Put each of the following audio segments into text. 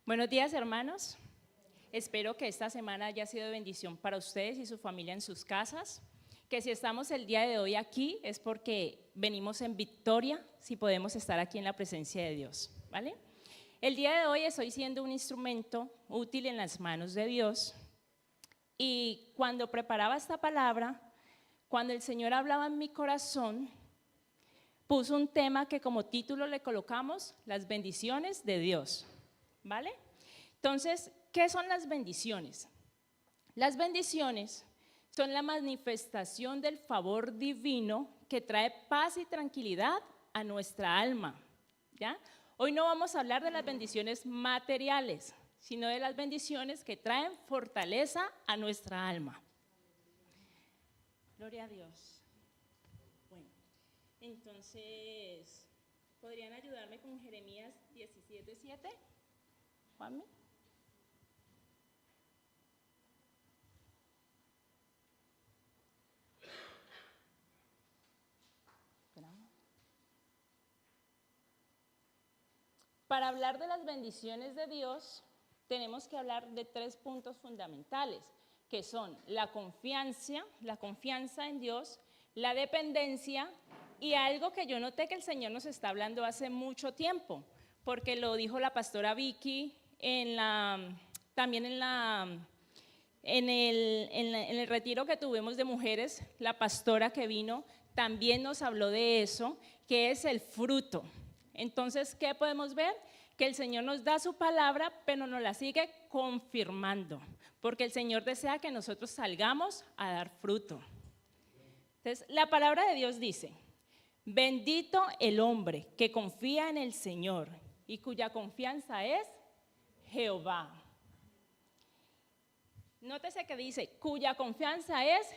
Buenos días, hermanos. Espero que esta semana haya sido de bendición para ustedes y su familia en sus casas. Que si estamos el día de hoy aquí es porque venimos en victoria, si podemos estar aquí en la presencia de Dios, ¿vale? El día de hoy estoy siendo un instrumento útil en las manos de Dios. Y cuando preparaba esta palabra, cuando el Señor hablaba en mi corazón, puso un tema que como título le colocamos las bendiciones de Dios, ¿vale? Entonces, ¿qué son las bendiciones? Las bendiciones son la manifestación del favor divino que trae paz y tranquilidad a nuestra alma, ¿ya? Hoy no vamos a hablar de las bendiciones materiales, sino de las bendiciones que traen fortaleza a nuestra alma. Gloria a Dios. Bueno, entonces, ¿podrían ayudarme con Jeremías 17:7? Juanmi. Para hablar de las bendiciones de Dios, tenemos que hablar de 3 puntos fundamentales, que son la confianza en Dios, la dependencia y algo que yo noté que el Señor nos está hablando hace mucho tiempo, porque lo dijo la pastora Vicky también en el retiro que tuvimos de mujeres, la pastora que vino también nos habló de eso, que es el fruto. Entonces, ¿qué podemos ver? Que el Señor nos da su palabra, pero nos la sigue confirmando, porque el Señor desea que nosotros salgamos a dar fruto. Entonces, la palabra de Dios dice: bendito el hombre que confía en el Señor y cuya confianza es Jehová. Nótese que dice, cuya confianza es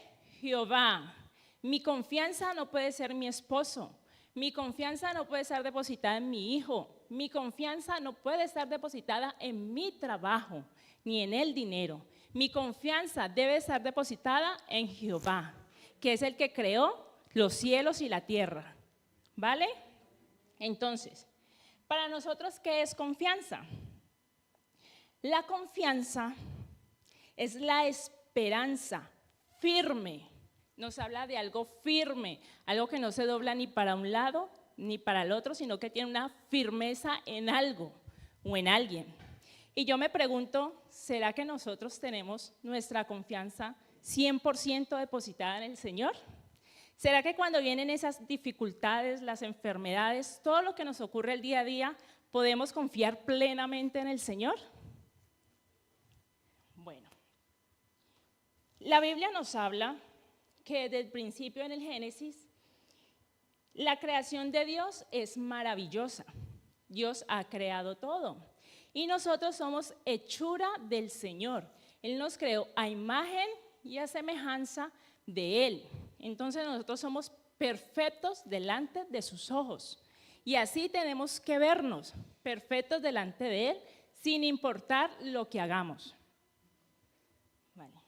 Jehová. Mi confianza no puede ser mi esposo. Mi confianza no puede estar depositada en mi hijo. Mi confianza no puede estar depositada en mi trabajo, ni en el dinero. Mi confianza debe estar depositada en Jehová, que es el que creó los cielos y la tierra. ¿Vale? Entonces, para nosotros, ¿qué es confianza? La confianza es la esperanza firme. Nos habla de algo firme, algo que no se dobla ni para un lado ni para el otro, sino que tiene una firmeza en algo o en alguien. Y yo me pregunto, ¿será que nosotros tenemos nuestra confianza 100% depositada en el Señor? ¿Será que cuando vienen esas dificultades, las enfermedades, todo lo que nos ocurre el día a día, podemos confiar plenamente en el Señor? Bueno, la Biblia nos habla que desde el principio en el Génesis, la creación de Dios es maravillosa. Dios ha creado todo y nosotros somos hechura del Señor. Él nos creó a imagen y a semejanza de Él. Entonces nosotros somos perfectos delante de sus ojos y así tenemos que vernos perfectos delante de Él sin importar lo que hagamos. Vale.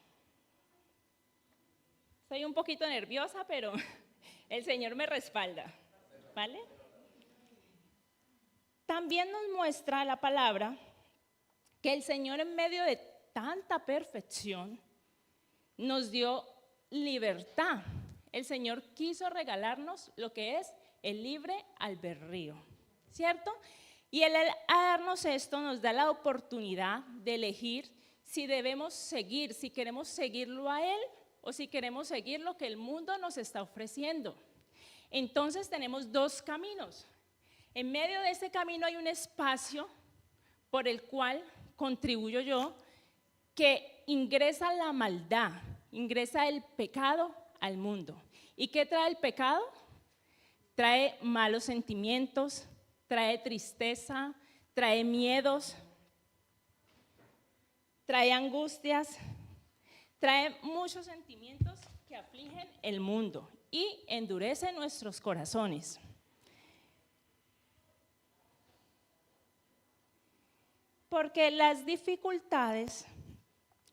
Estoy un poquito nerviosa, pero el Señor me respalda, ¿vale? También nos muestra la palabra que el Señor en medio de tanta perfección nos dio libertad. El Señor quiso regalarnos lo que es el libre albedrío, ¿cierto? Y Él al darnos esto nos da la oportunidad de elegir si debemos seguir, si queremos seguirlo a Él o si queremos seguir lo que el mundo nos está ofreciendo. Entonces tenemos 2 caminos. En medio de ese camino hay un espacio por el cual contribuyo yo, que ingresa la maldad, ingresa el pecado al mundo. ¿Y qué trae el pecado? Trae malos sentimientos, trae tristeza, trae miedos, trae angustias, trae muchos sentimientos que afligen el mundo y endurecen nuestros corazones. Porque las dificultades,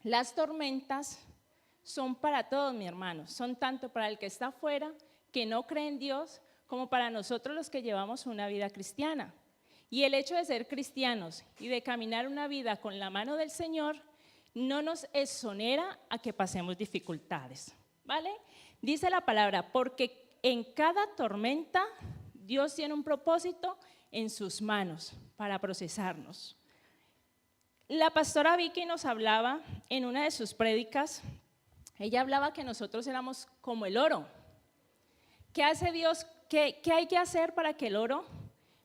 las tormentas son para todos, mi hermano, son tanto para el que está afuera, que no cree en Dios, como para nosotros los que llevamos una vida cristiana. Y el hecho de ser cristianos y de caminar una vida con la mano del Señor no nos exonera a que pasemos dificultades, ¿vale? Dice la palabra, porque en cada tormenta Dios tiene un propósito en sus manos para procesarnos. La pastora Vicky nos hablaba en una de sus prédicas, ella hablaba que nosotros éramos como el oro. ¿Qué hace Dios? ¿Qué hay que hacer para que el oro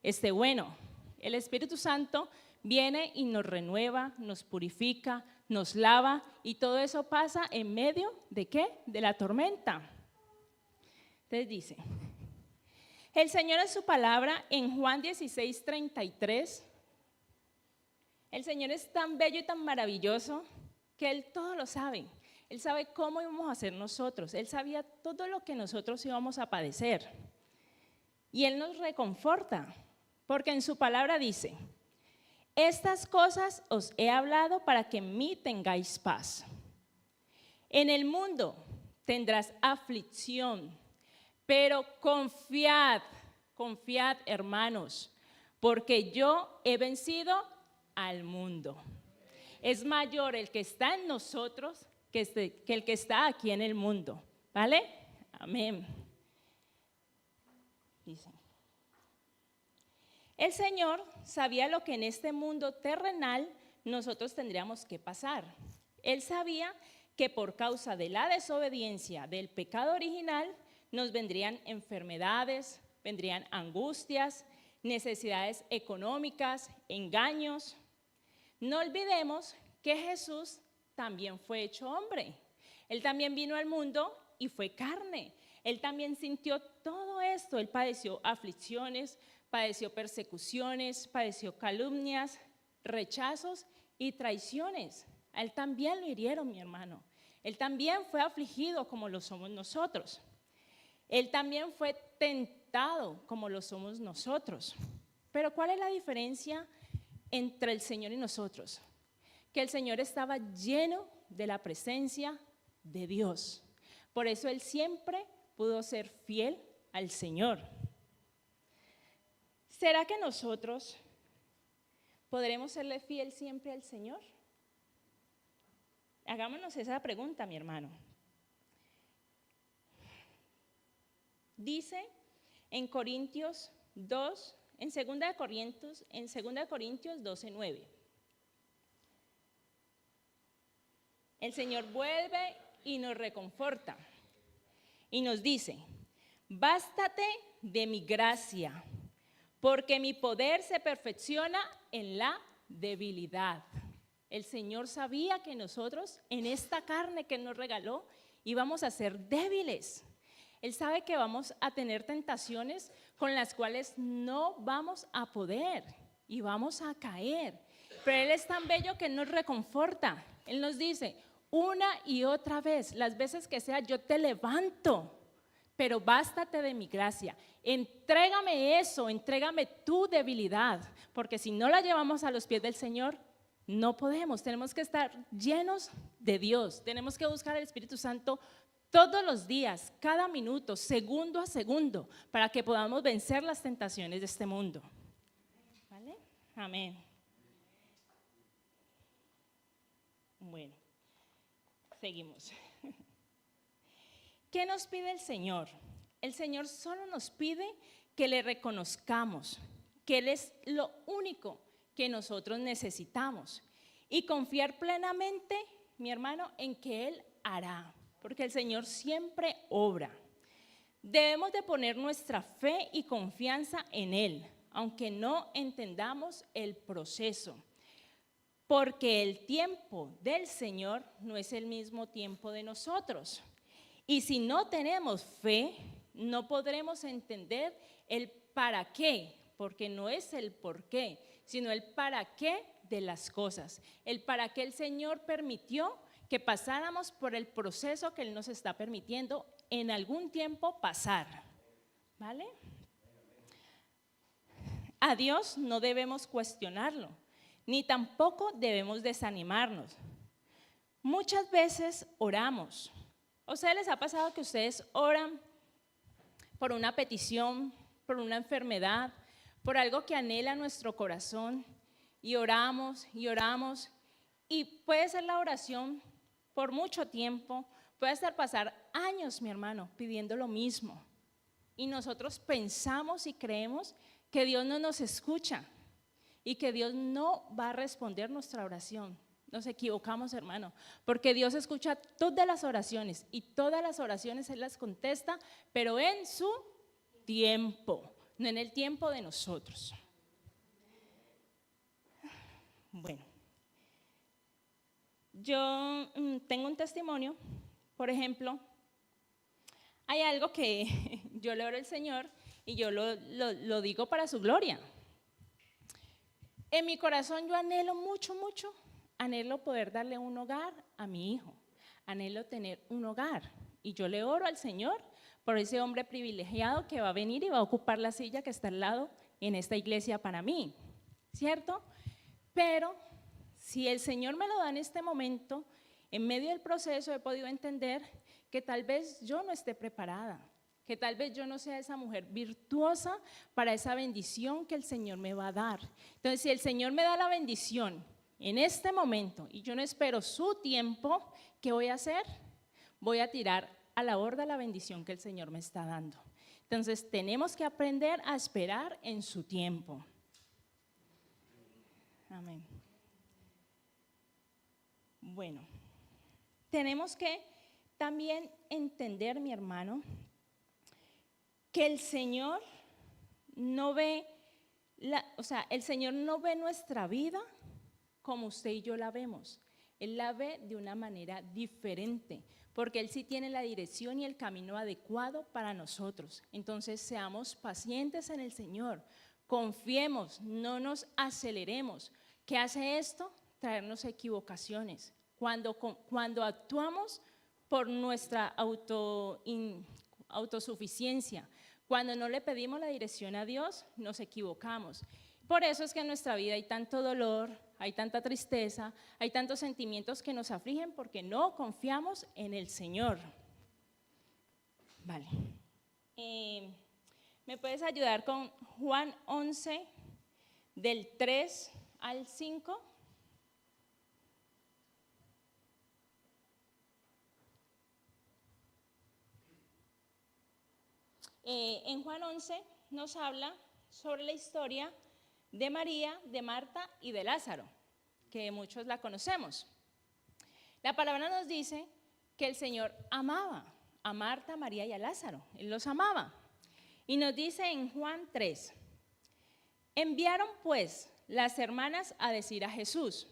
esté bueno? El Espíritu Santo viene y nos renueva, nos purifica, nos lava, y todo eso pasa en medio ¿de qué? De la tormenta. Entonces dice, el Señor en su palabra en Juan 16:33, el Señor es tan bello y tan maravilloso que Él todo lo sabe. Él sabe cómo íbamos a ser nosotros, Él sabía todo lo que nosotros íbamos a padecer. Y Él nos reconforta, porque en su palabra dice, estas cosas os he hablado para que en mí tengáis paz. En el mundo tendrás aflicción, pero confiad, confiad, hermanos, porque yo he vencido al mundo. Es mayor el que está en nosotros que el que está aquí en el mundo, ¿vale? Amén. Dice. El Señor sabía lo que en este mundo terrenal nosotros tendríamos que pasar. Él sabía que por causa de la desobediencia del pecado original nos vendrían enfermedades, vendrían angustias, necesidades económicas, engaños. No olvidemos que Jesús también fue hecho hombre. Él también vino al mundo y fue carne. Él también sintió todo esto. Él padeció aflicciones, padeció persecuciones, padeció calumnias, rechazos y traiciones. A Él también lo hirieron, mi hermano. Él también fue afligido como lo somos nosotros. Él también fue tentado como lo somos nosotros. Pero ¿cuál es la diferencia entre el Señor y nosotros? Que el Señor estaba lleno de la presencia de Dios. Por eso Él siempre pudo ser fiel al Señor. ¿Será que nosotros podremos serle fiel siempre al Señor? Hagámonos esa pregunta, mi hermano. Dice en Corintios 2, en 2 Corintios 12:9. El Señor vuelve y nos reconforta y nos dice, bástate de mi gracia, porque mi poder se perfecciona en la debilidad. El Señor sabía que nosotros, en esta carne que nos regaló, íbamos a ser débiles. Él sabe que vamos a tener tentaciones con las cuales no vamos a poder y vamos a caer. Pero Él es tan bello que Él nos reconforta. Él nos dice, una y otra vez, las veces que sea, yo te levanto, pero bástate de mi gracia. Entrégame eso, entrégame tu debilidad, porque si no la llevamos a los pies del Señor, no podemos. Tenemos que estar llenos de Dios, tenemos que buscar al Espíritu Santo todos los días, cada minuto, segundo a segundo, para que podamos vencer las tentaciones de este mundo. ¿Vale? Amén. Bueno, seguimos. ¿Qué nos pide el Señor? El Señor solo nos pide que le reconozcamos que Él es lo único que nosotros necesitamos y confiar plenamente, mi hermano, en que Él hará, porque el Señor siempre obra. Debemos de poner nuestra fe y confianza en Él, aunque no entendamos el proceso, porque el tiempo del Señor no es el mismo tiempo de nosotros. Y si no tenemos fe, no podremos entender el para qué, porque no es el por qué, sino el para qué de las cosas. El para qué el Señor permitió que pasáramos por el proceso que Él nos está permitiendo en algún tiempo pasar. ¿Vale? A Dios no debemos cuestionarlo, ni tampoco debemos desanimarnos. Muchas veces oramos. ¿A ustedes les ha pasado que ustedes oran por una petición, por una enfermedad, por algo que anhela nuestro corazón y oramos y oramos. Y puede ser la oración por mucho tiempo, puede ser pasar años, mi hermano, pidiendo lo mismo. Y nosotros pensamos y creemos que Dios no nos escucha y que Dios no va a responder nuestra oración. Nos equivocamos, hermano, porque Dios escucha todas las oraciones y todas las oraciones Él las contesta, pero en su tiempo, no en el tiempo de nosotros. Bueno, yo tengo un testimonio, por ejemplo, hay algo que yo le oro al Señor y yo lo digo para su gloria. En mi corazón yo anhelo mucho, anhelo poder darle un hogar a mi hijo, anhelo tener un hogar. Y yo le oro al Señor por ese hombre privilegiado que va a venir y va a ocupar la silla que está al lado en esta iglesia para mí, ¿cierto? Pero si el Señor me lo da en este momento, en medio del proceso he podido entender que tal vez yo no esté preparada, que tal vez yo no sea esa mujer virtuosa para esa bendición que el Señor me va a dar. Entonces, si el Señor me da la bendición en este momento y yo no espero su tiempo, ¿qué voy a hacer? Voy a tirar a la borda la bendición que el Señor me está dando. Entonces, tenemos que aprender a esperar en su tiempo. Amén. Bueno, tenemos que también entender, mi hermano, que el Señor no ve, el Señor no ve nuestra vida como usted y yo la vemos. Él la ve de una manera diferente, porque Él sí tiene la dirección y el camino adecuado para nosotros. Entonces, seamos pacientes en el Señor, confiemos, no nos aceleremos. ¿Qué hace esto? Traernos equivocaciones. Cuando actuamos por nuestra autosuficiencia, cuando no le pedimos la dirección a Dios, nos equivocamos. Por eso es que en nuestra vida hay tanto dolor, hay tanta tristeza, hay tantos sentimientos que nos afligen porque no confiamos en el Señor. Vale. ¿Me puedes ayudar con Juan 11, del 3 al 5? En Juan 11 nos habla sobre la historia de María, de Marta y de Lázaro, que muchos la conocemos. La palabra nos dice que el Señor amaba a Marta, a María y a Lázaro. Él los amaba. Y nos dice en Juan 3, enviaron pues las hermanas a decir a Jesús,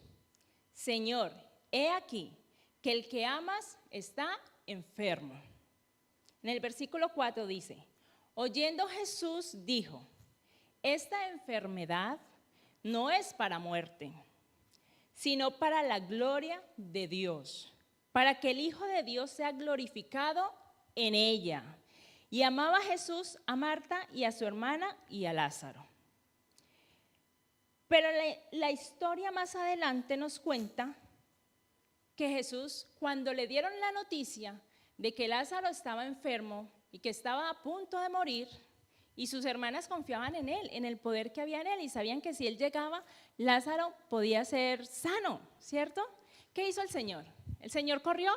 Señor, he aquí que el que amas está enfermo. En el versículo 4 dice, oyendo Jesús dijo, esta enfermedad no es para muerte, sino para la gloria de Dios, para que el Hijo de Dios sea glorificado en ella. Y amaba Jesús a Marta y a su hermana y a Lázaro. Pero la historia más adelante nos cuenta que Jesús, cuando le dieron la noticia de que Lázaro estaba enfermo y que estaba a punto de morir, y sus hermanas confiaban en él, en el poder que había en él, y sabían que si él llegaba, Lázaro podía ser sano, ¿cierto? ¿Qué hizo el Señor? ¿El Señor corrió?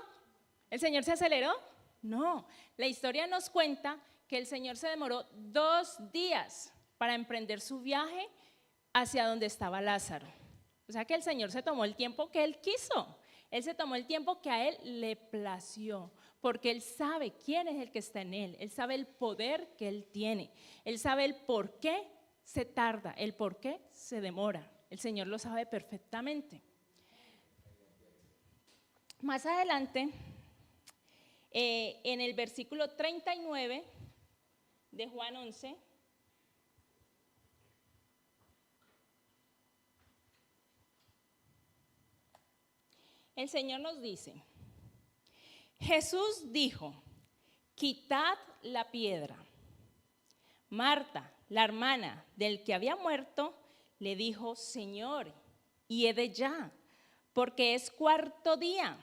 ¿El Señor se aceleró? No, la historia nos cuenta que el Señor se demoró 2 días para emprender su viaje hacia donde estaba Lázaro. O sea que el Señor se tomó el tiempo que Él quiso. Él se tomó el tiempo que a Él le plació, porque Él sabe quién es el que está en Él. Él sabe el poder que Él tiene. Él sabe el por qué se tarda, el por qué se demora. El Señor lo sabe perfectamente. Más adelante, en el versículo 39 de Juan 11, el Señor nos dice, Jesús dijo, quitad la piedra. Marta, la hermana del que había muerto, le dijo, Señor, hiede ya, porque es 4º día.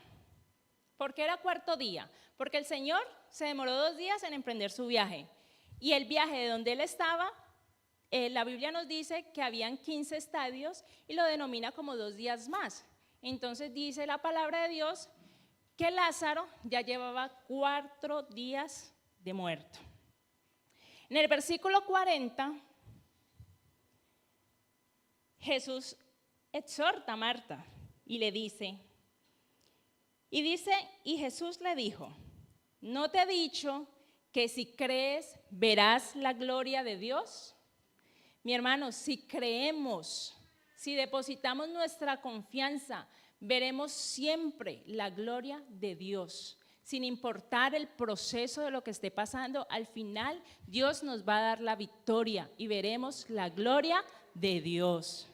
¿Por qué era 4º día? Porque el Señor se demoró 2 días en emprender su viaje. Y el viaje de donde él estaba La Biblia nos dice que habían 15 estadios y lo denomina como 2 días más. Entonces dice la palabra de Dios que Lázaro ya llevaba 4 días de muerto. En el versículo 40, Jesús exhorta a Marta y le dice, y Jesús le dijo, ¿no te he dicho que si crees verás la gloria de Dios? Mi hermano, si creemos, si depositamos nuestra confianza, veremos siempre la gloria de Dios. Sin importar el proceso de lo que esté pasando, al final Dios nos va a dar la victoria y veremos la gloria de Dios.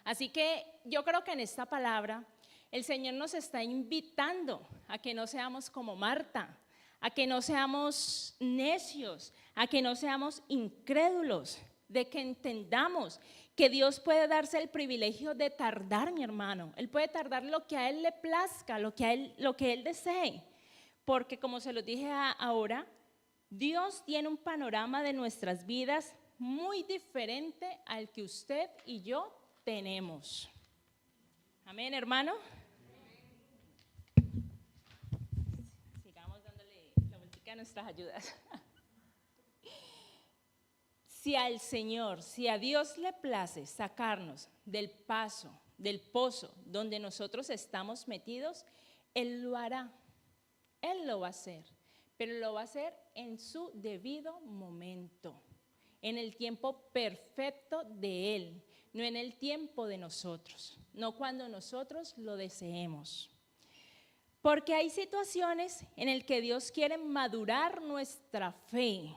Así que yo creo que en esta palabra el Señor nos está invitando a que no seamos como Marta, a que no seamos necios, a que no seamos incrédulos, de que entendamos que Dios puede darse el privilegio de tardar, mi hermano. Él puede tardar lo que a Él le plazca, lo que Él desee. Porque como se los dije ahora, Dios tiene un panorama de nuestras vidas muy diferente al que usted y yo tenemos. Amén, hermano. Sigamos dándole la vueltica a nuestras ayudas. Si al Señor, si a Dios le place sacarnos del pozo donde nosotros estamos metidos, Él lo hará, Él lo va a hacer, pero lo va a hacer en su debido momento, en el tiempo perfecto de Él, no en el tiempo de nosotros, no cuando nosotros lo deseemos. Porque hay situaciones en las que Dios quiere madurar nuestra fe,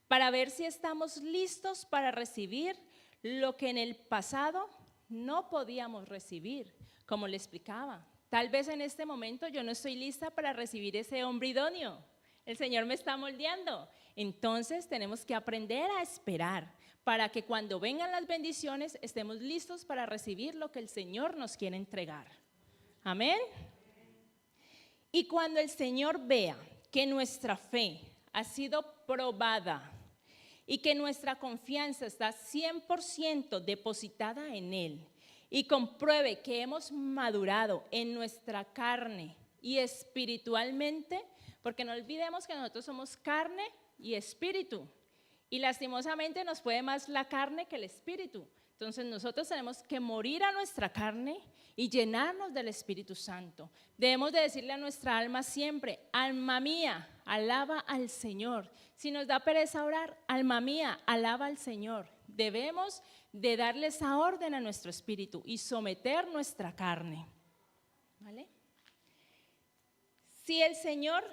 para ver si estamos listos para recibir lo que en el pasado no podíamos recibir, como le explicaba. Tal vez en este momento yo no estoy lista para recibir ese hombre idóneo. El Señor me está moldeando. Entonces tenemos que aprender a esperar para que cuando vengan las bendiciones estemos listos para recibir lo que el Señor nos quiere entregar. Amén. Y cuando el Señor vea que nuestra fe ha sido probada y que nuestra confianza está 100% depositada en Él y compruebe que hemos madurado en nuestra carne y espiritualmente, porque no olvidemos que nosotros somos carne y espíritu y lastimosamente nos puede más la carne que el espíritu. Entonces nosotros tenemos que morir a nuestra carne y llenarnos del Espíritu Santo. Debemos de decirle a nuestra alma siempre, alma mía, alaba al Señor. Si nos da pereza orar, alma mía, alaba al Señor. Debemos de darle esa orden a nuestro espíritu y someter nuestra carne. ¿Vale? Si el Señor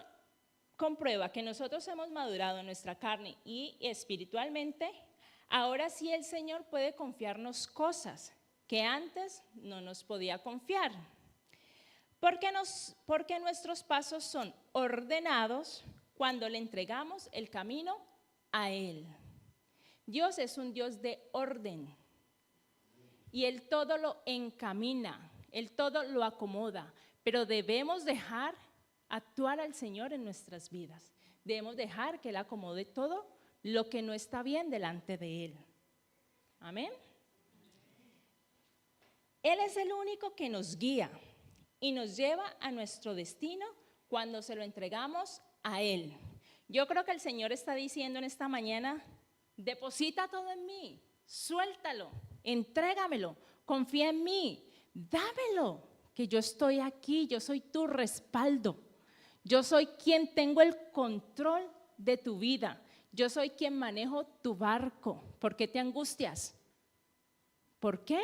comprueba que nosotros hemos madurado en nuestra carne y espiritualmente, ahora sí el Señor puede confiarnos cosas que antes no nos podía confiar. Porque nuestros pasos son ordenados cuando le entregamos el camino a Él. Dios es un Dios de orden y Él todo lo encamina, Él todo lo acomoda, pero debemos dejar actuar al Señor en nuestras vidas. Debemos dejar que Él acomode todo lo que no está bien delante de Él. Amén. Él es el único que nos guía y nos lleva a nuestro destino cuando se lo entregamos a Él. Yo creo que el Señor está diciendo en esta mañana, deposita todo en mí, suéltalo, entrégamelo, confía en mí, dámelo, que yo estoy aquí, yo soy tu respaldo, yo soy quien tengo el control de tu vida, yo soy quien manejo tu barco. ¿Por qué te angustias? ¿Por qué?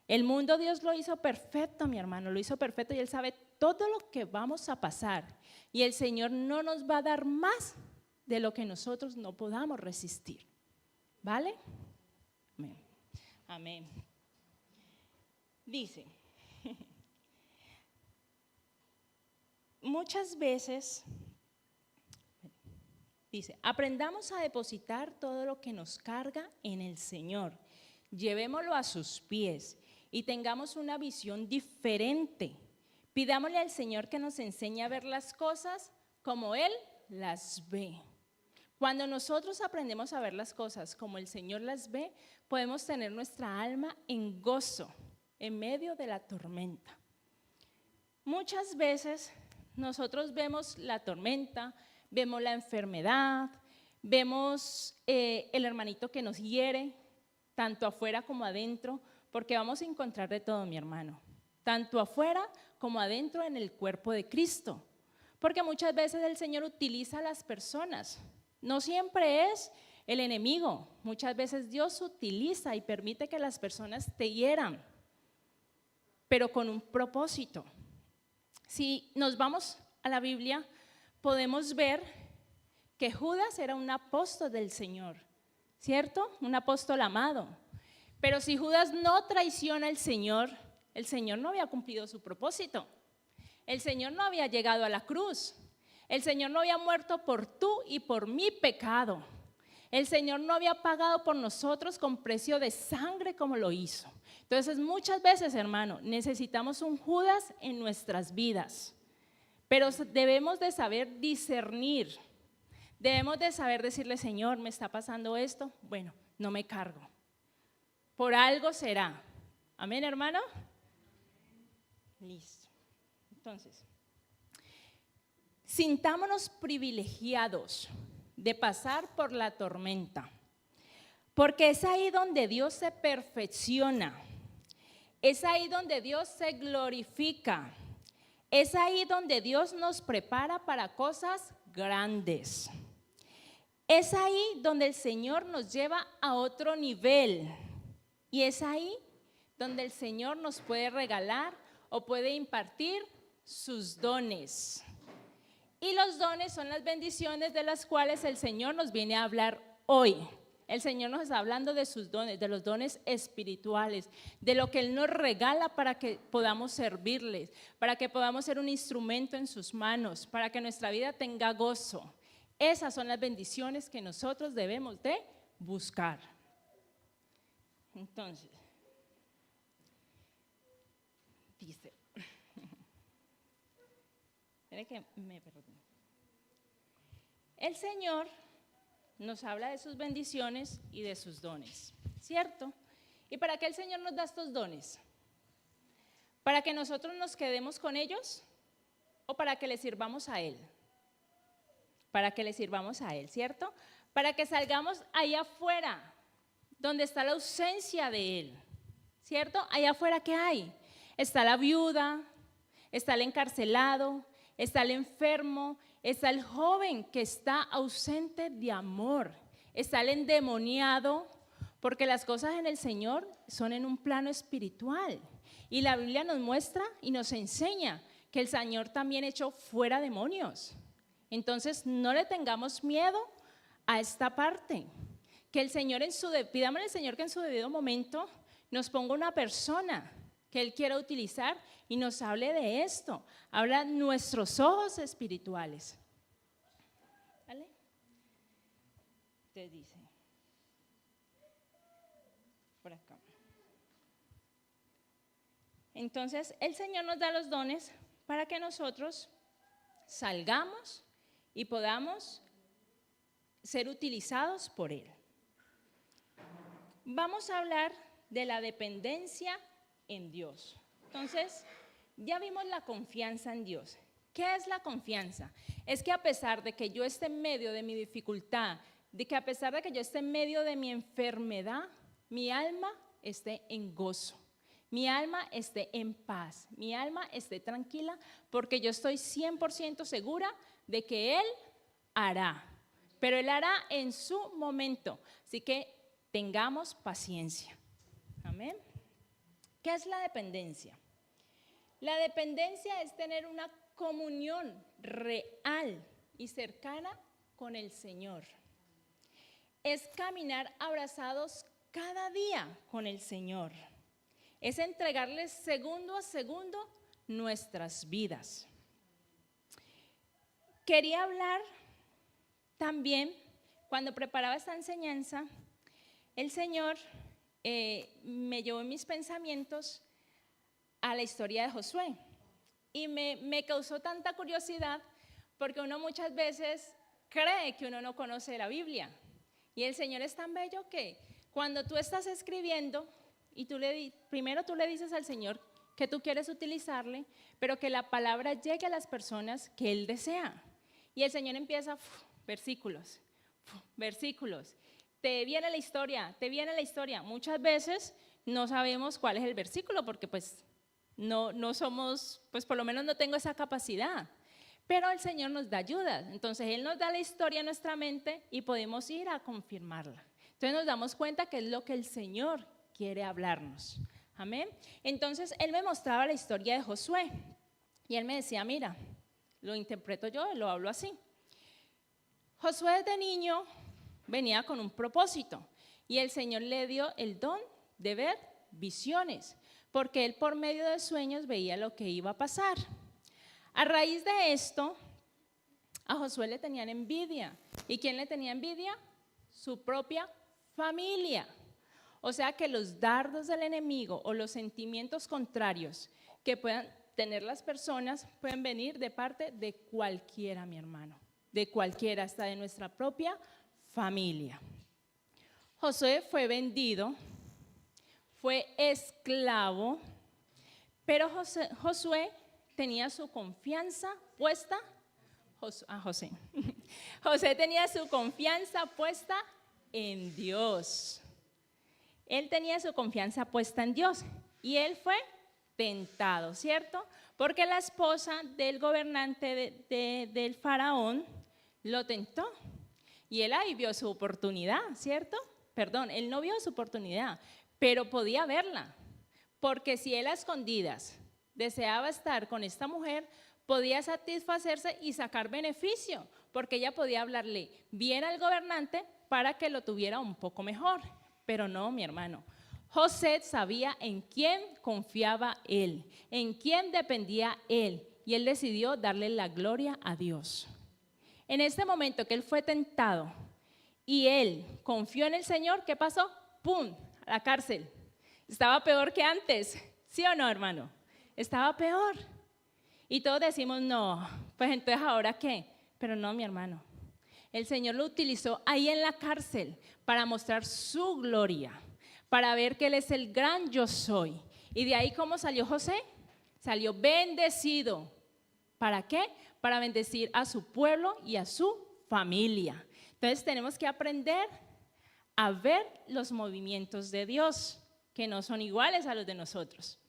El mundo Dios lo hizo perfecto, mi hermano, lo hizo perfecto y Él sabe todo lo que vamos a pasar. Y el Señor no nos va a dar más de lo que nosotros no podamos resistir. ¿Vale? Amén. Amén. Dice, muchas veces, dice, aprendamos a depositar todo lo que nos carga en el Señor. Llevémoslo a sus pies y tengamos una visión diferente. Pidámosle al Señor que nos enseñe a ver las cosas como Él las ve. Cuando nosotros aprendemos a ver las cosas como el Señor las ve, podemos tener nuestra alma en gozo en medio de la tormenta. Muchas veces nosotros vemos la tormenta, vemos la enfermedad, vemos el hermanito que nos hiere, tanto afuera como adentro, porque vamos a encontrar de todo, mi hermano, tanto afuera como adentro en el cuerpo de Cristo, porque muchas veces el Señor utiliza a las personas, no siempre es el enemigo, muchas veces Dios utiliza y permite que las personas te hieran, pero con un propósito. Si nos vamos a la Biblia, podemos ver que Judas era un apóstol del Señor, ¿cierto? Un apóstol amado. Pero si Judas no traiciona al Señor, el Señor no había cumplido su propósito. El Señor no había llegado a la cruz. El Señor no había muerto por tú y por mi pecado. El Señor no había pagado por nosotros con precio de sangre como lo hizo. Entonces, muchas veces, hermano, necesitamos un Judas en nuestras vidas. Pero debemos de saber discernir. Debemos de saber decirle, Señor, ¿me está pasando esto? Bueno, no me cargo. Por algo será. Amén, hermano. Listo. Entonces, sintámonos privilegiados de pasar por la tormenta, porque es ahí donde Dios se perfecciona, es ahí donde Dios se glorifica, es ahí donde Dios nos prepara para cosas grandes. Es ahí donde el Señor nos lleva a otro nivel y es ahí donde el Señor nos puede regalar o puede impartir sus dones. Y los dones son las bendiciones de las cuales el Señor nos viene a hablar hoy. El Señor nos está hablando de sus dones, de los dones espirituales, de lo que Él nos regala para que podamos servirles, para que podamos ser un instrumento en sus manos, para que nuestra vida tenga gozo. Esas son las bendiciones que nosotros debemos de buscar. Entonces, dice, espere que me perdí. El Señor nos habla de sus bendiciones y de sus dones, ¿cierto? ¿Y para qué el Señor nos da estos dones? ¿Para que nosotros nos quedemos con ellos o para que le sirvamos a Él? Para que le sirvamos a Él, ¿cierto? Para que salgamos allá afuera, donde está la ausencia de Él, ¿cierto? Allá afuera, ¿qué hay? Está la viuda, está el encarcelado, está el enfermo, está el joven que está ausente de amor, está el endemoniado, porque las cosas en el Señor son en un plano espiritual. Y la Biblia nos muestra y nos enseña que el Señor también echó fuera demonios. Entonces, no le tengamos miedo a esta parte. Que el Señor pidámosle al Señor que en su debido momento nos ponga una persona que Él quiera utilizar y nos hable de esto. Habla nuestros ojos espirituales. ¿Vale? Te dice. Por acá. Entonces, el Señor nos da los dones para que nosotros salgamos y podamos ser utilizados por Él. Vamos a hablar de la dependencia en Dios. Entonces, ya vimos la confianza en Dios. ¿Qué es la confianza? Es que a pesar de que yo esté en medio de mi dificultad, de que a pesar de que yo esté en medio de mi enfermedad, mi alma esté en gozo, mi alma esté en paz, mi alma esté tranquila, porque yo estoy 100% segura de que Él hará, pero Él hará en su momento. Así que tengamos paciencia. Amén. ¿Qué es la dependencia? La dependencia es tener una comunión real y cercana con el Señor. Es caminar abrazados cada día con el Señor. Es entregarle segundo a segundo nuestras vidas. Quería hablar también, cuando preparaba esta enseñanza, el Señor me llevó en mis pensamientos a la historia de Josué y me causó tanta curiosidad porque uno muchas veces cree que uno no conoce la Biblia. Y el Señor es tan bello que cuando tú estás escribiendo y primero tú le dices al Señor que tú quieres utilizarle, pero que la palabra llegue a las personas que Él desea. Y el Señor empieza, versículos, versículos. Te viene la historia. Muchas veces no sabemos cuál es el versículo porque pues no somos, pues por lo menos no tengo esa capacidad. Pero el Señor nos da ayuda. Entonces Él nos da la historia en nuestra mente y podemos ir a confirmarla. Entonces nos damos cuenta que es lo que el Señor quiere hablarnos. Amén. Entonces Él me mostraba la historia de Josué y Él me decía, mira, lo interpreto yo, lo hablo así. Josué desde niño venía con un propósito y el Señor le dio el don de ver visiones, porque Él por medio de sueños veía lo que iba a pasar. A raíz de esto, a Josué le tenían envidia. ¿Y quién le tenía envidia? Su propia familia. O sea que los dardos del enemigo o los sentimientos contrarios que puedan tener las personas pueden venir de parte de cualquiera, mi hermano, de cualquiera, hasta de nuestra propia familia. Josué fue vendido, fue esclavo, pero Josué tenía su confianza puesta, José tenía su confianza puesta en Dios. Él tenía su confianza puesta en Dios y él fue tentado, ¿cierto? Porque la esposa del gobernante del faraón lo tentó y él ahí vio su oportunidad, ¿cierto? Perdón, él no vio su oportunidad, pero podía verla, porque si él a escondidas deseaba estar con esta mujer, podía satisfacerse y sacar beneficio, porque ella podía hablarle bien al gobernante para que lo tuviera un poco mejor. Pero no, mi hermano, José sabía en quién confiaba él, en quién dependía él, y él decidió darle la gloria a Dios. En este momento que él fue tentado y él confió en el Señor, ¿qué pasó? ¡Pum! A la cárcel. Estaba peor que antes, ¿sí o no, hermano? Estaba peor. Y todos decimos, no, pues entonces ¿ahora qué? Pero no, mi hermano. El Señor lo utilizó ahí en la cárcel para mostrar su gloria, para ver que Él es el gran yo soy. Y de ahí, ¿cómo salió José? Salió bendecido. ¿Para qué? Para bendecir a su pueblo y a su familia. Entonces tenemos que aprender a ver los movimientos de Dios, que no son iguales a los de nosotros.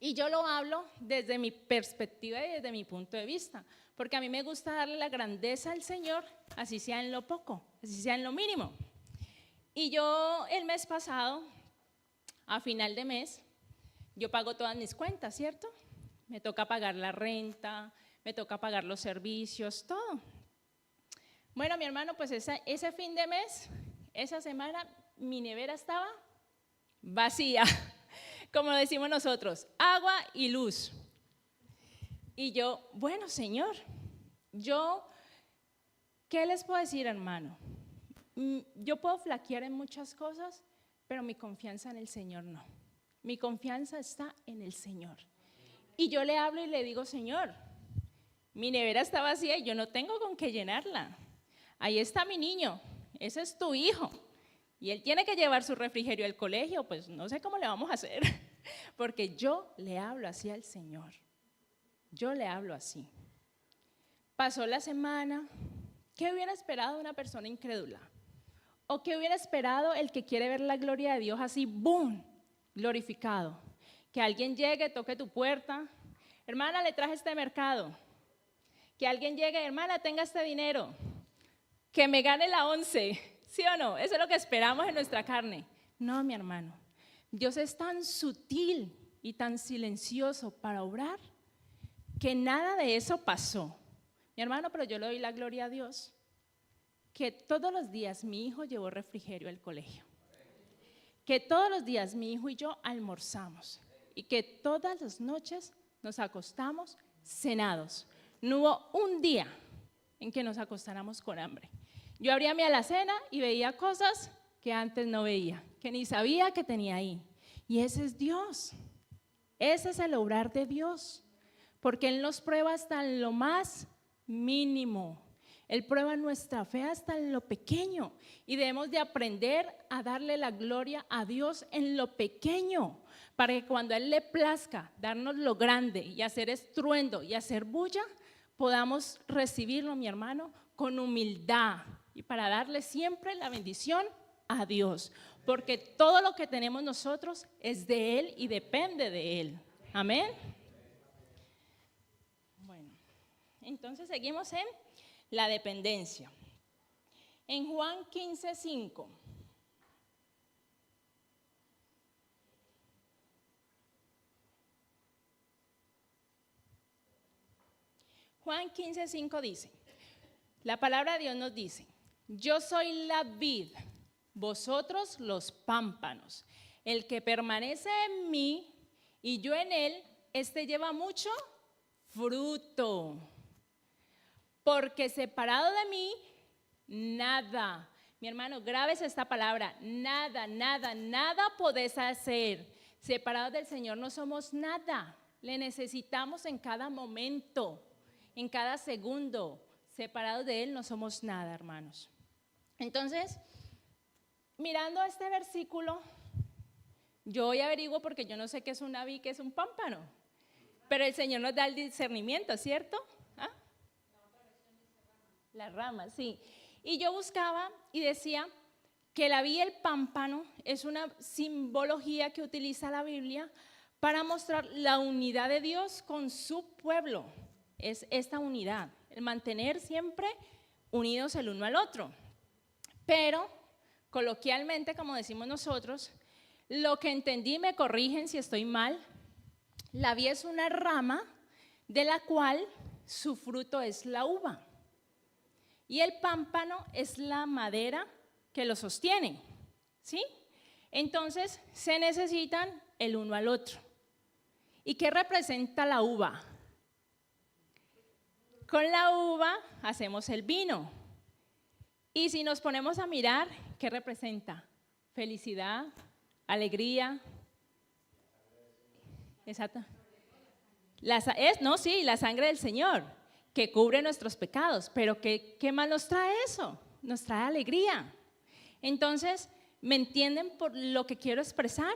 Y yo lo hablo desde mi perspectiva y desde mi punto de vista, porque a mí me gusta darle la grandeza al Señor, así sea en lo poco, así sea en lo mínimo. Y yo el mes pasado, a final de mes, yo pago todas mis cuentas, ¿cierto? Me toca pagar la renta, me toca pagar los servicios, todo. Bueno, mi hermano, pues ese fin de mes, esa semana, mi nevera estaba vacía. Como decimos nosotros, agua y luz. Y yo, bueno, Señor, ¿qué les puedo decir, hermano? Yo puedo flaquear en muchas cosas, pero mi confianza en el Señor no. Mi confianza está en el Señor. Y yo le hablo y le digo, Señor, mi nevera está vacía y yo no tengo con qué llenarla. Ahí está mi niño, ese es tu hijo. Y él tiene que llevar su refrigerio al colegio, pues no sé cómo le vamos a hacer, porque yo le hablo así al Señor, yo le hablo así. Pasó la semana, ¿qué hubiera esperado una persona incrédula? ¿O qué hubiera esperado el que quiere ver la gloria de Dios así, ¡boom!, glorificado? Que alguien llegue, toque tu puerta, hermana, le traje este mercado. Que alguien llegue, hermana, tenga este dinero, que me gane la 11. ¿Sí o no? Eso es lo que esperamos en nuestra carne. No, mi hermano. Dios es tan sutil y tan silencioso para obrar que nada de eso pasó. Mi hermano, pero yo le doy la gloria a Dios que todos los días mi hijo llevó refrigerio al colegio. Que todos los días mi hijo y yo almorzamos. Y que todas las noches nos acostamos cenados. No hubo un día en que nos acostáramos con hambre. Yo abría mi alacena y veía cosas que antes no veía, que ni sabía que tenía ahí. Y ese es Dios. Ese es el obrar de Dios. Porque Él nos prueba hasta en lo más mínimo. Él prueba nuestra fe hasta en lo pequeño y debemos de aprender a darle la gloria a Dios en lo pequeño, para que cuando a Él le plazca darnos lo grande y hacer estruendo y hacer bulla, podamos recibirlo, mi hermano, con humildad y para darle siempre la bendición a Dios, porque todo lo que tenemos nosotros es de Él y depende de Él. Amén. Bueno, entonces seguimos en la dependencia. En Juan 15:5. Juan 15:5 dice, la palabra de Dios nos dice, yo soy la vid, vosotros los pámpanos. El que permanece en mí y yo en él, este lleva mucho fruto. Porque separado de mí, nada. Mi hermano, grábese esta palabra, nada, nada, nada podés hacer. Separados del Señor no somos nada. Le necesitamos en cada momento, en cada segundo. Separados de Él no somos nada, hermanos. Entonces, mirando este versículo, yo hoy averiguo porque yo no sé qué es una vid, qué es un pámpano. Pero el Señor nos da el discernimiento, ¿cierto? ¿Ah? La rama, sí. Y yo buscaba y decía que la vid y el pámpano es una simbología que utiliza la Biblia para mostrar la unidad de Dios con su pueblo. Es esta unidad, el mantener siempre unidos el uno al otro. Pero, coloquialmente, como decimos nosotros, lo que entendí, me corrigen si estoy mal, la vid es una rama de la cual su fruto es la uva. Y el pámpano es la madera que lo sostiene, ¿sí? Entonces, se necesitan el uno al otro. ¿Y qué representa la uva? Con la uva hacemos el vino. Y si nos ponemos a mirar, ¿qué representa? Felicidad, alegría. Exacto. La sangre del Señor, que cubre nuestros pecados. Pero ¿qué más nos trae eso? Nos trae alegría. Entonces, ¿me entienden por lo que quiero expresar?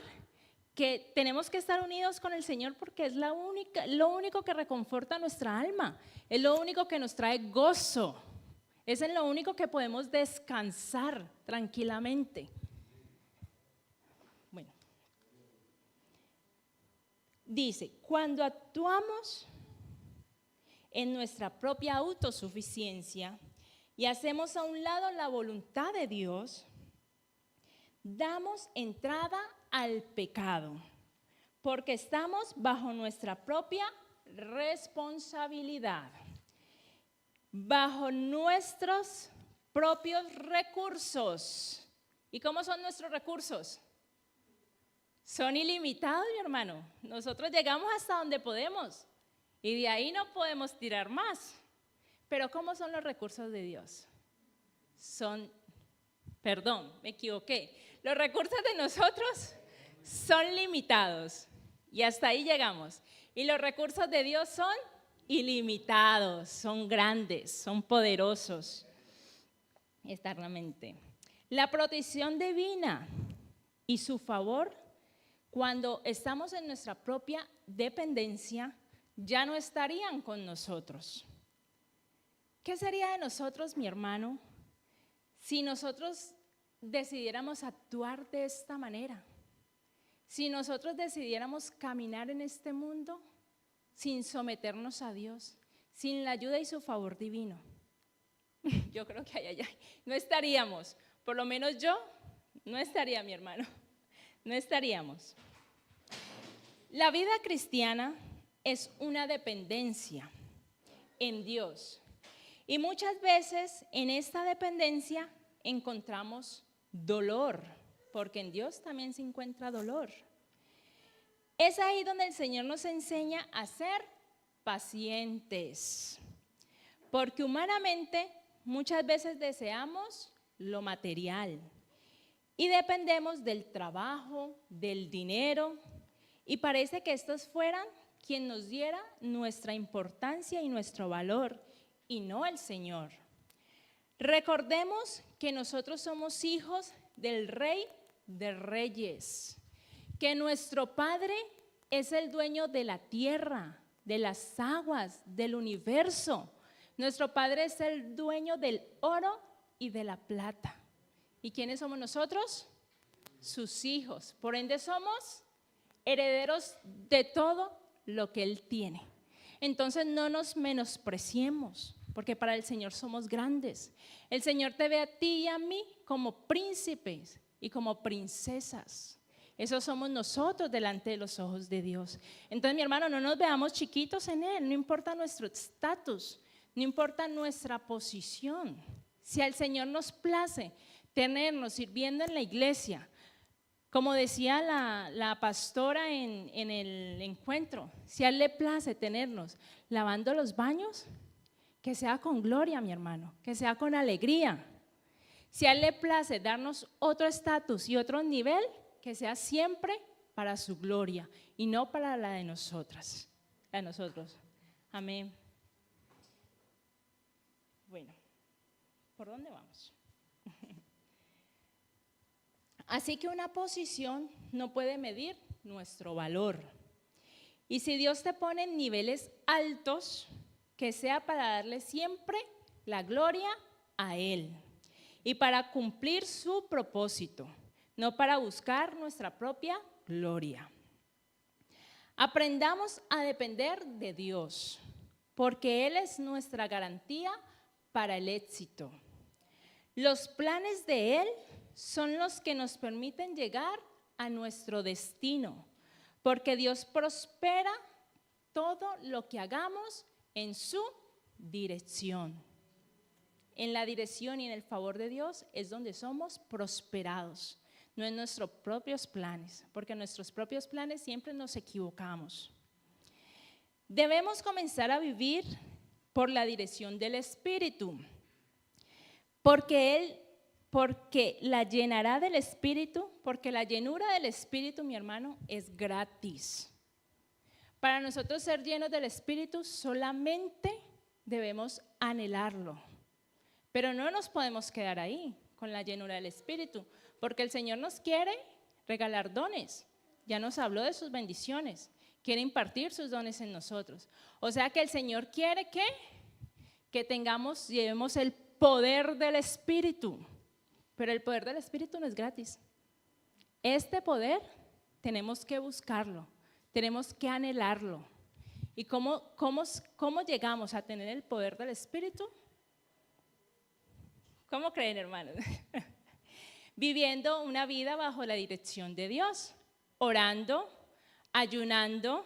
Que tenemos que estar unidos con el Señor porque es lo único que reconforta nuestra alma, es lo único que nos trae gozo, es en lo único que podemos descansar tranquilamente. Bueno, dice, cuando actuamos en nuestra propia autosuficiencia y hacemos a un lado la voluntad de Dios, damos entrada al pecado, porque estamos bajo nuestra propia responsabilidad, bajo nuestros propios recursos. ¿Y cómo son nuestros recursos? Son ilimitados, mi hermano. Nosotros llegamos hasta donde podemos y de ahí no podemos tirar más. Pero ¿cómo son los recursos de Dios? Me equivoqué. Los recursos de nosotros son limitados y hasta ahí llegamos. Y los recursos de Dios son ilimitados, son grandes, son poderosos eternamente. La protección divina y su favor, cuando estamos en nuestra propia dependencia, ya no estarían con nosotros. ¿Qué sería de nosotros, mi hermano, si nosotros decidiéramos actuar de esta manera? Si nosotros decidiéramos caminar en este mundo sin someternos a Dios, sin la ayuda y su favor divino, yo creo que no estaríamos, por lo menos yo no estaría, mi hermano, no estaríamos. La vida cristiana es una dependencia en Dios y muchas veces en esta dependencia encontramos dolor, porque en Dios también se encuentra dolor. Es ahí donde el Señor nos enseña a ser pacientes, porque humanamente muchas veces deseamos lo material y dependemos del trabajo, del dinero, y parece que estos fueran quien nos diera nuestra importancia y nuestro valor, y no el Señor. Recordemos que nosotros somos hijos del Rey de Reyes, que nuestro Padre es el dueño de la tierra, de las aguas, del universo. Nuestro Padre es el dueño del oro y de la plata. ¿Y quiénes somos nosotros? Sus hijos. Por ende somos herederos de todo lo que Él tiene. Entonces no nos menospreciemos, porque para el Señor somos grandes. El Señor te ve a ti y a mí como príncipes y como princesas. Esos somos nosotros delante de los ojos de Dios. Entonces, mi hermano, no nos veamos chiquitos en Él, no importa nuestro estatus, no importa nuestra posición. Si al Señor nos place tenernos sirviendo en la iglesia, como decía la pastora en el encuentro, si a Él le place tenernos lavando los baños, que sea con gloria, mi hermano, que sea con alegría. Si a Él le place darnos otro estatus y otro nivel, que sea siempre para su gloria y no para la de nosotras, la de nosotros. Amén. Bueno, ¿por dónde vamos? Así que una posición no puede medir nuestro valor. Y si Dios te pone en niveles altos, que sea para darle siempre la gloria a Él y para cumplir su propósito, no para buscar nuestra propia gloria. Aprendamos a depender de Dios, porque Él es nuestra garantía para el éxito. Los planes de Él son los que nos permiten llegar a nuestro destino, porque Dios prospera todo lo que hagamos en su dirección. En la dirección y en el favor de Dios es donde somos prosperados, no en nuestros propios planes, porque en nuestros propios planes siempre nos equivocamos. Debemos comenzar a vivir por la dirección del Espíritu, porque la llenará del Espíritu, porque la llenura del Espíritu, mi hermano, es gratis. Para nosotros ser llenos del Espíritu solamente debemos anhelarlo, pero no nos podemos quedar ahí con la llenura del Espíritu, porque el Señor nos quiere regalar dones. Ya nos habló de sus bendiciones, quiere impartir sus dones en nosotros. O sea que el Señor quiere que llevemos el poder del Espíritu, pero el poder del Espíritu no es gratis. Este poder tenemos que buscarlo, tenemos que anhelarlo. ¿Y cómo llegamos a tener el poder del Espíritu? ¿Cómo creen, hermanos? Viviendo una vida bajo la dirección de Dios, orando, ayunando,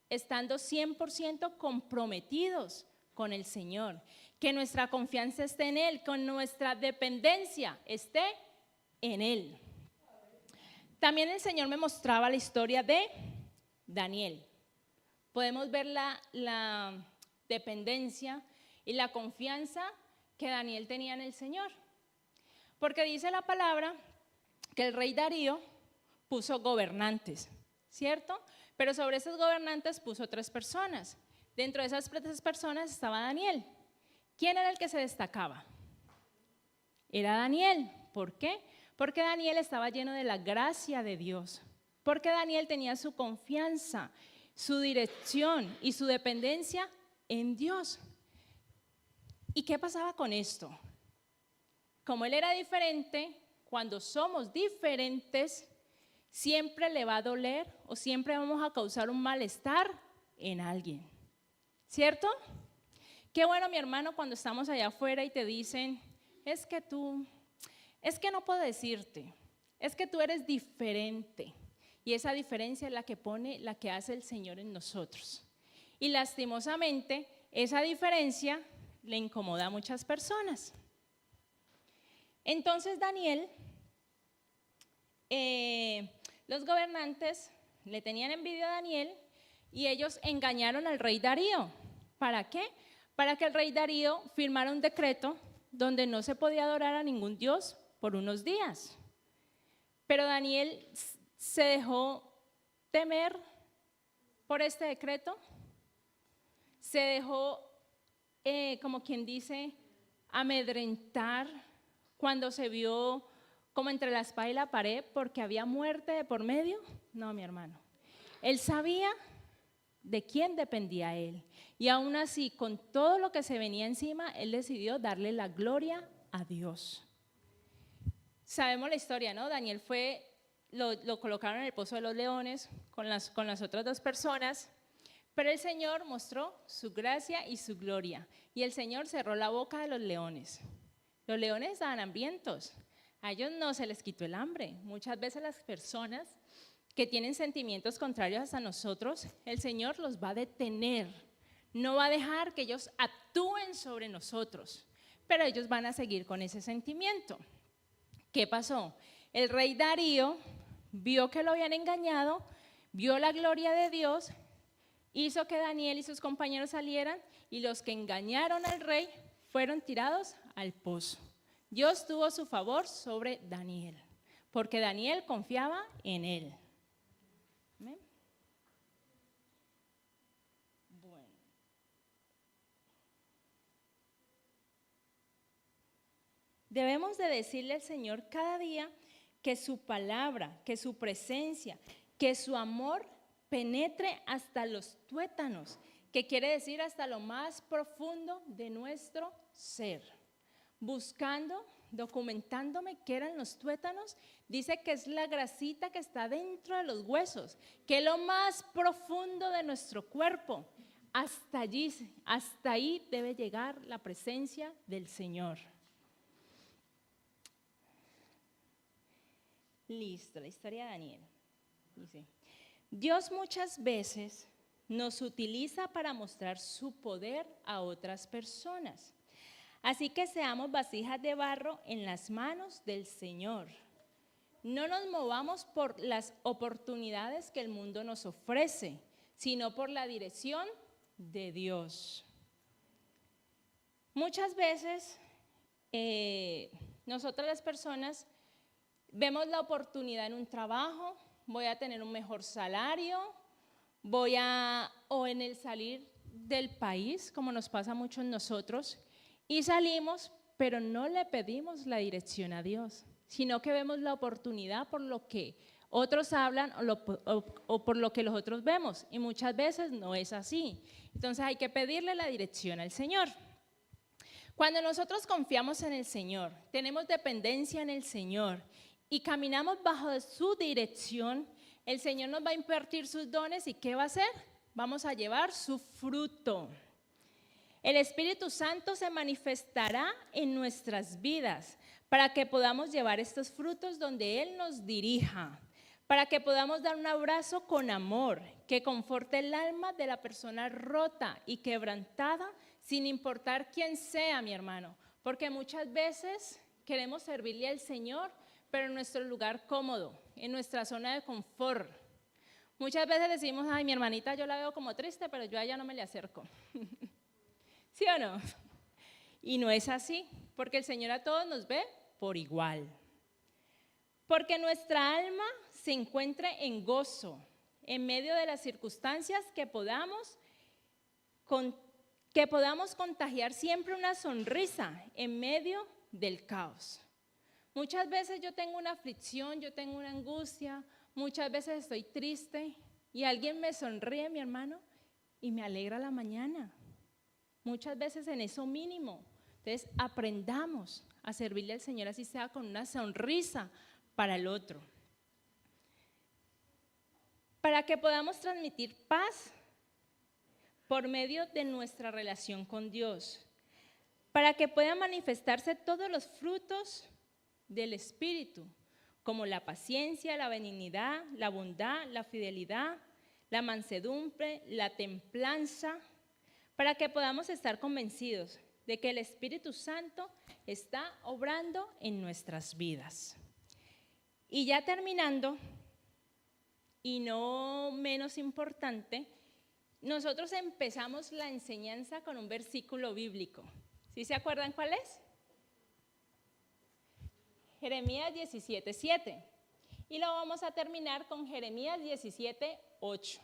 estando 100% comprometidos con el Señor, que nuestra confianza esté en Él, con nuestra dependencia esté en Él. También el Señor me mostraba la historia de Daniel. Podemos ver la dependencia y la confianza que Daniel tenía en el Señor. Porque dice la palabra que el rey Darío puso gobernantes, ¿cierto? Pero sobre esos gobernantes puso 3 personas. Dentro de esas 3 personas estaba Daniel. ¿Quién era el que se destacaba? Era Daniel. ¿Por qué? Porque Daniel estaba lleno de la gracia de Dios. Porque Daniel tenía su confianza, su dirección y su dependencia en Dios. ¿Y qué pasaba con esto? Como él era diferente, cuando somos diferentes, siempre le va a doler o siempre vamos a causar un malestar en alguien. ¿Cierto? Qué bueno, mi hermano, cuando estamos allá afuera y te dicen, es que no puedo decirte, es que tú eres diferente. Y esa diferencia es la que hace el Señor en nosotros. Y lastimosamente, esa diferencia le incomoda a muchas personas. Entonces Daniel, los gobernantes le tenían envidia a Daniel y ellos engañaron al rey Darío. ¿Para qué? Para que el rey Darío firmara un decreto donde no se podía adorar a ningún dios por unos días. Pero Daniel se dejó temer por este decreto, se dejó, como quien dice, amedrentar cuando se vio como entre la espada y la pared porque había muerte de por medio? No, mi hermano. Él sabía de quién dependía él. Y aún así, con todo lo que se venía encima, él decidió darle la gloria a Dios. Sabemos la historia, ¿no? Daniel lo colocaron en el pozo de los leones con las otras 2 personas, pero el Señor mostró su gracia y su gloria. Y el Señor cerró la boca de los leones. Los leones estaban hambrientos. A ellos no se les quitó el hambre. Muchas veces las personas que tienen sentimientos contrarios a nosotros, el Señor los va a detener. No va a dejar que ellos actúen sobre nosotros, pero ellos van a seguir con ese sentimiento. ¿Qué pasó? El rey Darío vio que lo habían engañado, vio la gloria de Dios, hizo que Daniel y sus compañeros salieran y los que engañaron al rey fueron tirados al pozo. Dios tuvo su favor sobre Daniel, porque Daniel confiaba en él. ¿Amén? Bueno. Debemos de decirle al Señor cada día que su palabra, que su presencia, que su amor penetre hasta los tuétanos, que quiere decir hasta lo más profundo de nuestro ser. Buscando, documentándome qué eran los tuétanos, dice que es la grasita que está dentro de los huesos, que es lo más profundo de nuestro cuerpo. Hasta allí, hasta ahí debe llegar la presencia del Señor. Listo, la historia de Daniel. Dice, Dios muchas veces nos utiliza para mostrar su poder a otras personas. Así que seamos vasijas de barro en las manos del Señor. No nos movamos por las oportunidades que el mundo nos ofrece, sino por la dirección de Dios. Muchas veces nosotras las personas vemos la oportunidad en un trabajo, voy a tener un mejor salario, o en el salir del país, como nos pasa mucho en nosotros, y salimos, pero no le pedimos la dirección a Dios, sino que vemos la oportunidad por lo que otros hablan o por lo que los otros vemos, y muchas veces no es así. Entonces hay que pedirle la dirección al Señor. Cuando nosotros confiamos en el Señor, tenemos dependencia en el Señor y caminamos bajo su dirección, el Señor nos va a impartir sus dones y ¿qué va a hacer? Vamos a llevar su fruto. El Espíritu Santo se manifestará en nuestras vidas para que podamos llevar estos frutos donde Él nos dirija, para que podamos dar un abrazo con amor que conforte el alma de la persona rota y quebrantada, sin importar quién sea, mi hermano, porque muchas veces queremos servirle al Señor, pero en nuestro lugar cómodo, en nuestra zona de confort. Muchas veces decimos, ay, mi hermanita yo la veo como triste, pero yo a ella no me le acerco. ¿Sí o no? Y no es así, porque el Señor a todos nos ve por igual. Porque nuestra alma se encuentre en gozo, en medio de las circunstancias que podamos contagiar siempre una sonrisa en medio del caos. Muchas veces yo tengo una aflicción, yo tengo una angustia, muchas veces estoy triste y alguien me sonríe, mi hermano, y me alegra la mañana. Muchas veces en eso mínimo. Entonces aprendamos a servirle al Señor, así sea con una sonrisa para el otro. Para que podamos transmitir paz por medio de nuestra relación con Dios. Para que puedan manifestarse todos los frutos del Espíritu, como la paciencia, la benignidad, la bondad, la fidelidad, la mansedumbre, la templanza, para que podamos estar convencidos de que el Espíritu Santo está obrando en nuestras vidas. Y ya terminando, y no menos importante, nosotros empezamos la enseñanza con un versículo bíblico. ¿Sí se acuerdan cuál es? Jeremías 17:7. Y lo vamos a terminar con Jeremías 17:8.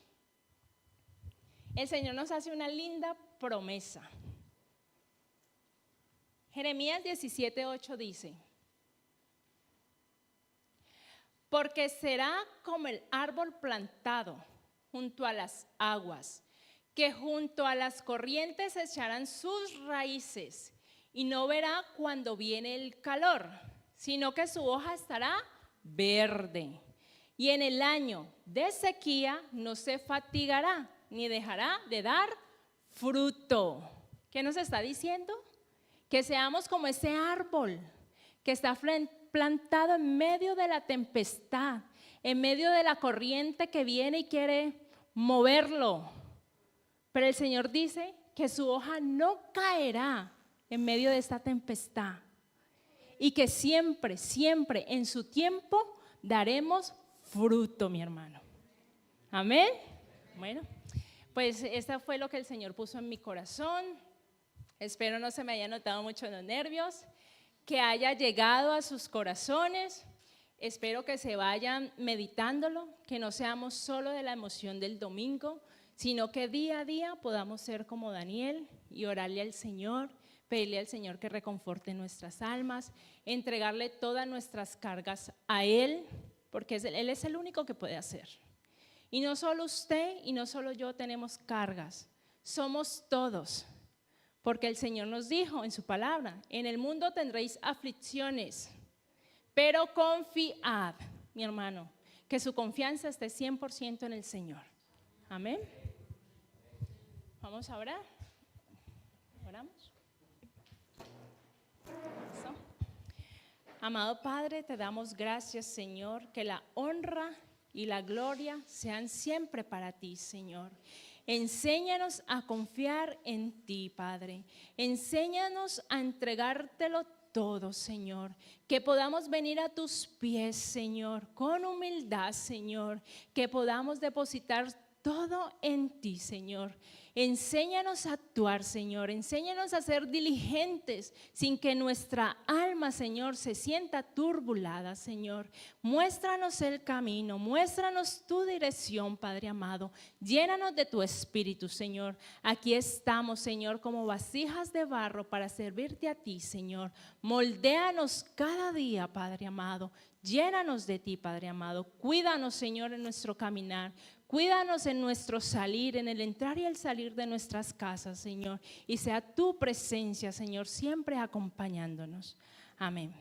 El Señor nos hace una linda promesa. Jeremías 17:8 dice: porque será como el árbol plantado junto a las aguas, que junto a las corrientes echarán sus raíces, y no verá cuando viene el calor, sino que su hoja estará verde. Y en el año de sequía no se fatigará, ni dejará de dar fruto. ¿Qué nos está diciendo? Que seamos como ese árbol que está plantado en medio de la tempestad, en medio de la corriente que viene y quiere moverlo. Pero el Señor dice que su hoja no caerá en medio de esta tempestad y que siempre, siempre en su tiempo daremos fruto, mi hermano. Amén. Bueno, pues esto fue lo que el Señor puso en mi corazón. Espero no se me haya notado mucho los nervios, que haya llegado a sus corazones. Espero que se vayan meditándolo, que no seamos solo de la emoción del domingo, sino que día a día podamos ser como Daniel y orarle al Señor, pedirle al Señor que reconforte nuestras almas, entregarle todas nuestras cargas a Él, porque Él es el único que puede hacer. Y no solo usted y no solo yo tenemos cargas, somos todos. Porque el Señor nos dijo en su palabra: en el mundo tendréis aflicciones, pero confiad, mi hermano, que su confianza esté 100% en el Señor. Amén. Vamos a orar. Oramos. Eso. Amado Padre, te damos gracias, Señor, que la honra y la gloria sean siempre para ti, Señor. Enséñanos a confiar en ti, Padre. Enséñanos a entregártelo todo, Señor. Que podamos venir a tus pies, Señor, con humildad, Señor. Que podamos depositar todo en ti, Señor. Enséñanos a actuar, Señor. Enséñanos a ser diligentes sin que nuestra alma, Señor, se sienta turbulada, Señor. Muéstranos el camino, muéstranos tu dirección, Padre amado. Llénanos de tu espíritu, Señor. Aquí estamos, Señor, como vasijas de barro para servirte a ti, Señor. Moldéanos cada día, Padre amado. Llénanos de ti, Padre amado. Cuídanos, Señor, en nuestro caminar. Cuídanos en nuestro salir, en el entrar y el salir de nuestras casas, Señor. Y sea tu presencia, Señor, siempre acompañándonos. Amén.